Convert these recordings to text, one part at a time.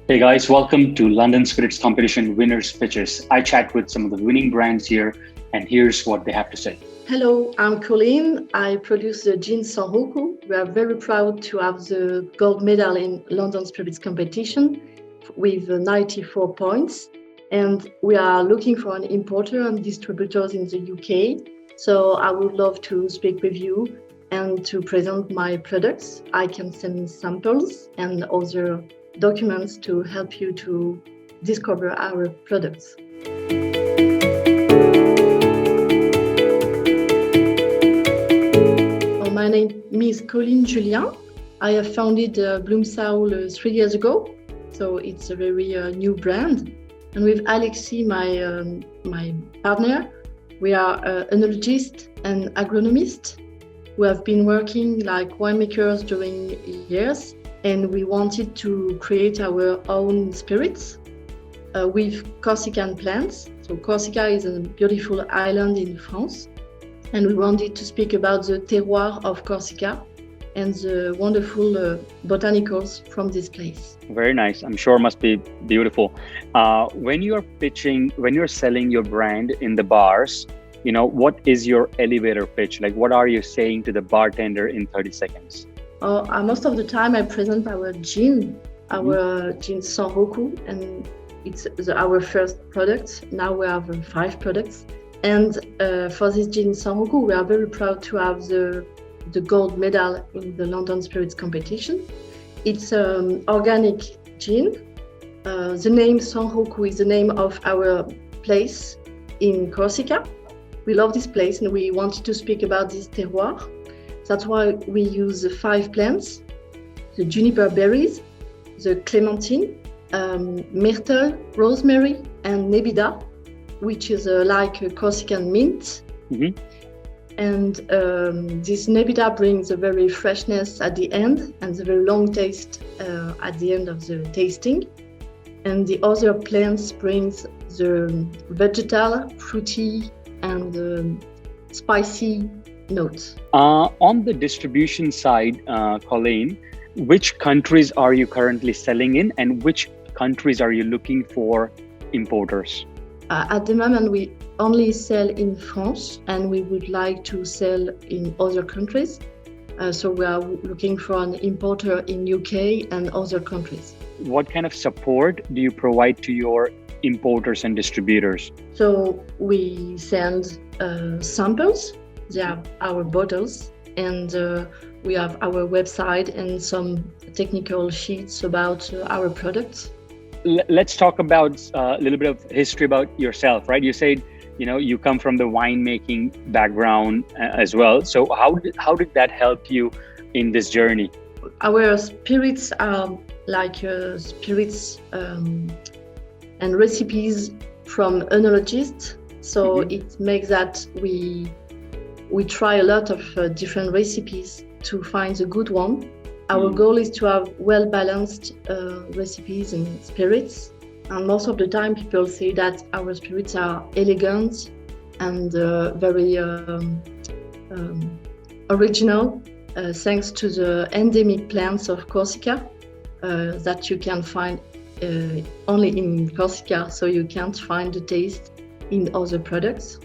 Hey guys, welcome to London Spirits Competition Winners Pitches. I chat with some of the winning brands here, and here's what they have to say. Hello, I'm Colleen. I produce the gin San Rocco. We are very proud to have the gold medal in London Spirits Competition with 94 points. And we are looking for an importer and distributors in the UK. So I would love to speak with you and to present my products. I can send samples and other documents to help you to discover our products. My name is Colleen Julien. I have founded Bloomsaul 3 years ago, so it's a very new brand. And with Alexis, my partner, we are enologist and agronomist. We have been working like winemakers during years, and we wanted to create our own spirits with Corsican plants. So Corsica is a beautiful island in France, and we wanted to speak about the terroir of Corsica and the wonderful botanicals from this place. Very nice. I'm sure must be beautiful. When you're selling your brand in the bars, what is your elevator pitch? Like, what are you saying to the bartender in 30 seconds? Most of the time I present our gin San Rocco, and it's our first product. Now we have 5 products. And for this gin San Rocco, we are very proud to have the gold medal in the London Spirits Competition. It's organic gin. The name San Rocco is the name of our place in Corsica. We love this place and we wanted to speak about this terroir. That's why we use 5 plants: the juniper berries, the clementine, myrtle, rosemary, and nebida, which is like a Corsican mint. Mm-hmm. And this nebida brings a very freshness at the end and the very long taste at the end of the tasting. And the other plants brings the vegetal, fruity, and spicy notes. On the distribution side, Colleen, which countries are you currently selling in, and which countries are you looking for importers? At the moment, we only sell in France, and we would like to sell in other countries. So we are looking for an importer in UK and other countries. What kind of support do you provide to your importers and distributors? So we send samples. They are our bottles, and we have our website and some technical sheets about our products. Let's talk about a little bit of history about yourself, right? You said, you come from the winemaking background as well. So how did that help you in this journey? Our spirits are like spirits and recipes from enologists. So it makes that we try a lot of different recipes to find the good one. Our goal is to have well-balanced recipes and spirits. And most of the time people say that our spirits are elegant and very original, thanks to the endemic plants of Corsica that you can find only in Corsica, so you can't find the taste in other products.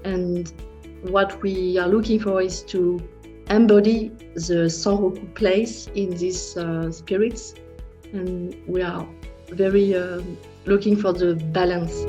And what we are looking for is to embody the San Rocco place in these spirits, and we are very looking for the balance.